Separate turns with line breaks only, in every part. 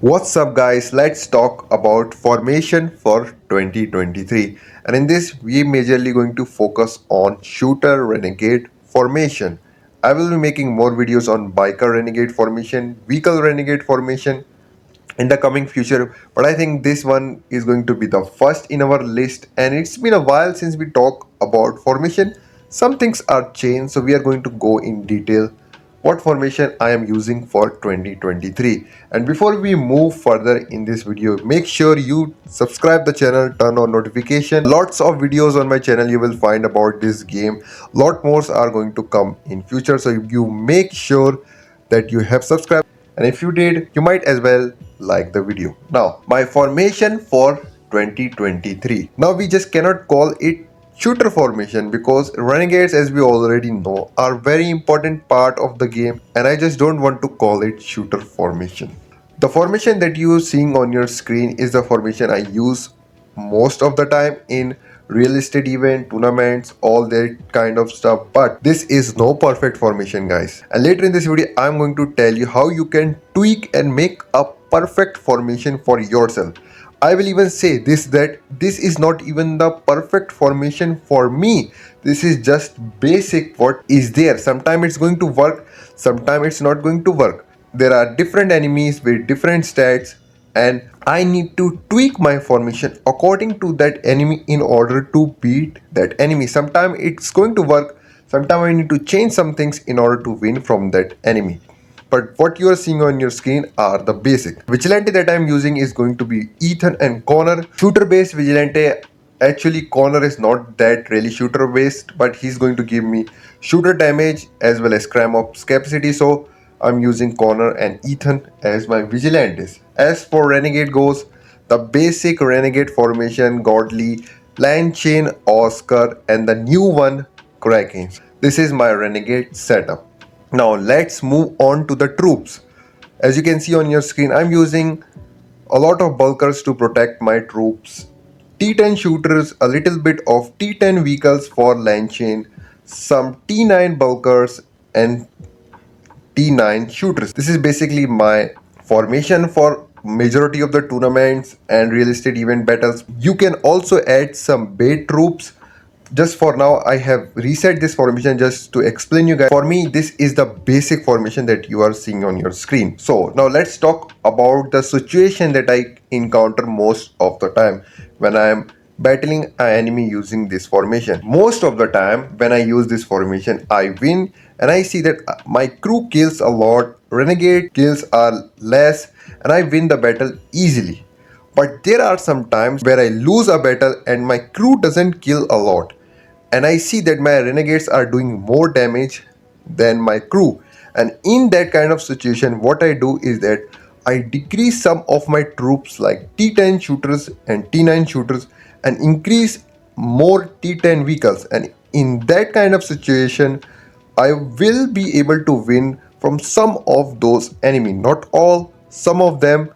What's up guys, let's talk about formation for 2023, and in this we majorly going to focus on shooter renegade formation. I will be making more videos on biker renegade formation, vehicle renegade formation in the coming future, but I think this one is going to be the first in our list, and it's been a while since we talk about formation. Some things are changed, so we are going to go in detail what formation I am using for 2023. And before we move further in this video, make sure you subscribe the channel, turn on notification. Lots of videos on my channel you will find about this game. Lot more are going to come in future, so you make sure that you have subscribed, and if you did, you might as well like the video. Now, my formation for 2023. Now we just cannot call it shooter formation because renegades, as we already know, are very important part of the game, and I just don't want to call it shooter formation. The formation that you are seeing on your screen is the formation I use most of the time in real estate event, tournaments, all that kind of stuff. But this is no perfect formation, guys. And later in this video, I'm going to tell you how you can tweak and make a perfect formation for yourself. I will even say this, that this is not even the perfect formation for me. This is just basic what is there. Sometimes it's going to work, sometimes it's not going to work. There are different enemies with different stats, and I need to tweak my formation according to that enemy in order to beat that enemy. Sometimes it's going to work, sometimes I need to change some things in order to win from that enemy. But what you are seeing on your screen are the basic. Vigilante that I am using is going to be Ethan and Connor. Shooter based Vigilante. Actually, Connor is not that really shooter based, but he's going to give me shooter damage as well as cram ops capacity. So I'm using Connor and Ethan as my Vigilantes. As for Renegade goes, the basic Renegade formation, Godly, Lion Chain, Oscar, and the new one, Kraken. This is my Renegade setup. Now let's move on to the troops. As you can see on your screen, I'm using a lot of bulkers to protect my troops, T10 shooters, a little bit of T10 vehicles for land chain, some T9 bulkers, and T9 shooters. This is basically my formation for majority of the tournaments and real estate event battles. You can also add some bait troops. Just for now, I have reset this formation just to explain you guys. For me, this is the basic formation that you are seeing on your screen. So now let's talk about the situation that I encounter most of the time when I am battling an enemy using this formation. Most of the time when I use this formation, I win, and I see that my crew kills a lot, renegade kills are less, and I win the battle easily. But there are some times where I lose a battle and my crew doesn't kill a lot, and I see that my renegades are doing more damage than my crew. And in that kind of situation, what I do is that I decrease some of my troops like T10 shooters and T9 shooters and increase more T10 vehicles. And in that kind of situation, I will be able to win from some of those enemies. Not all, some of them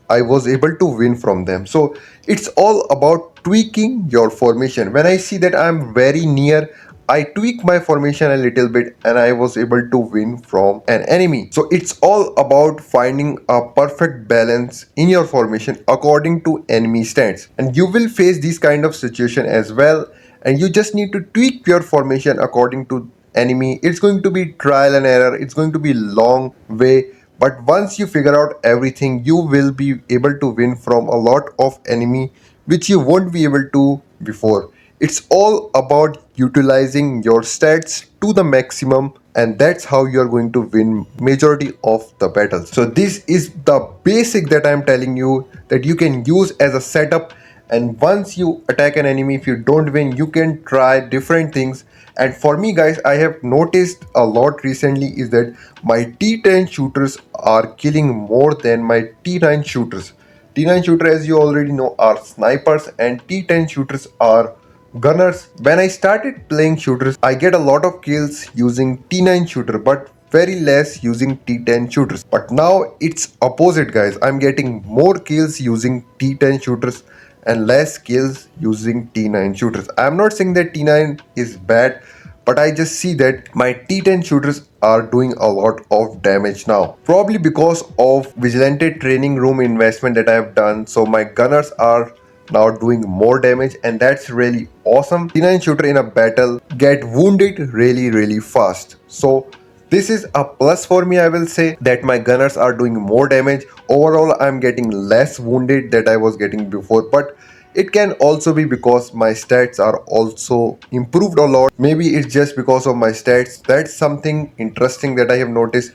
I was able to win from them. So it's all about tweaking your formation. When I see that I'm very near, I tweak my formation a little bit and I was able to win from an enemy. So it's all about finding a perfect balance in your formation according to enemy stats. And you will face this kind of situation as well. And you just need to tweak your formation according to enemy. It's going to be trial and error. It's going to be long way. But once you figure out everything, you will be able to win from a lot of enemy which you won't be able to before. It's all about utilizing your stats to the maximum, and that's how you're going to win majority of the battles. So this is the basic that I'm telling you that you can use as a setup. And once you attack an enemy, if you don't win, you can try different things. And for me guys, I have noticed a lot recently is that my T10 shooters are killing more than my T9 shooters. T9 shooter, as you already know, are snipers, and T10 shooters are gunners. When I started playing shooters, I get a lot of kills using T9 shooter, but very less using T10 shooters. But now it's opposite guys. I'm getting more kills using T10 shooters and less kills using T9 shooters. I'm not saying that T9 is bad, but I just see that my T10 shooters are doing a lot of damage now. Probably because of vigilante training room investment that I have done. So my gunners are now doing more damage, and that's really awesome. T9 shooter in a battle get wounded really fast. So this is a plus for me. I will say that my gunners are doing more damage. Overall, I'm getting less wounded that I was getting before, but it can also be because my stats are also improved a lot. Maybe it's just because of my stats. That's something interesting that I have noticed.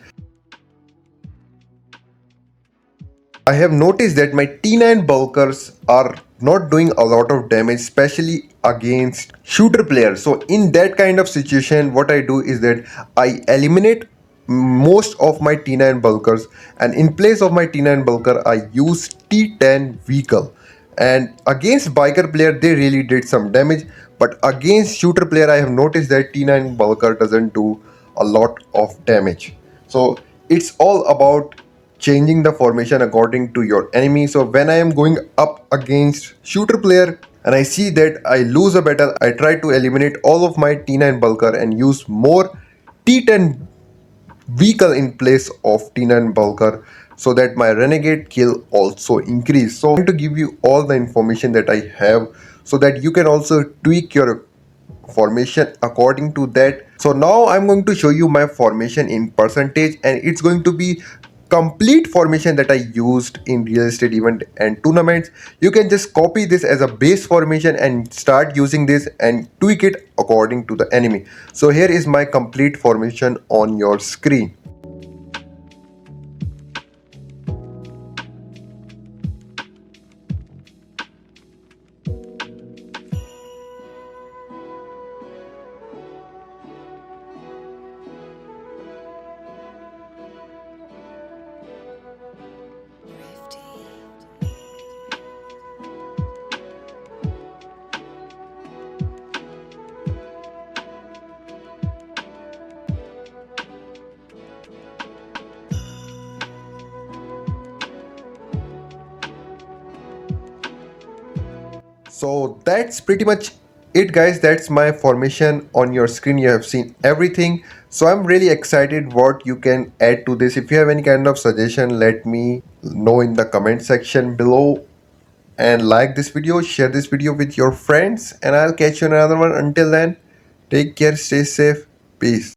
I have noticed that my T9 bulkers are not doing a lot of damage, especially against shooter players. So in that kind of situation, what I do is that I eliminate most of my T9 bulkers, and in place of my T9 bulker, I use T10 vehicle. And against biker player, they really did some damage, but against shooter player, I have noticed that T9 bulker doesn't do a lot of damage. So it's all about changing the formation according to your enemy. So when I am going up against shooter player and I see that I lose a battle, I try to eliminate all of my T9 bulker and use more T10 vehicle in place of T9 bulker, so that my renegade kill also increase. So I'm going to give you all the information that I have so that you can also tweak your formation according to that. So now I'm going to show you my formation in percentage, and it's going to be complete formation that I used in real estate event and tournaments. You can just copy this as a base formation and start using this and tweak it according to the enemy. So here is my complete formation on your screen. So that's pretty much it, guys. That's my formation on your screen. You have seen everything. So I'm really excited what you can add to this. If you have any kind of suggestion, let me know in the comment section below, and like this video, share this video with your friends, and I'll catch you in another one. Until then, take care, stay safe, peace.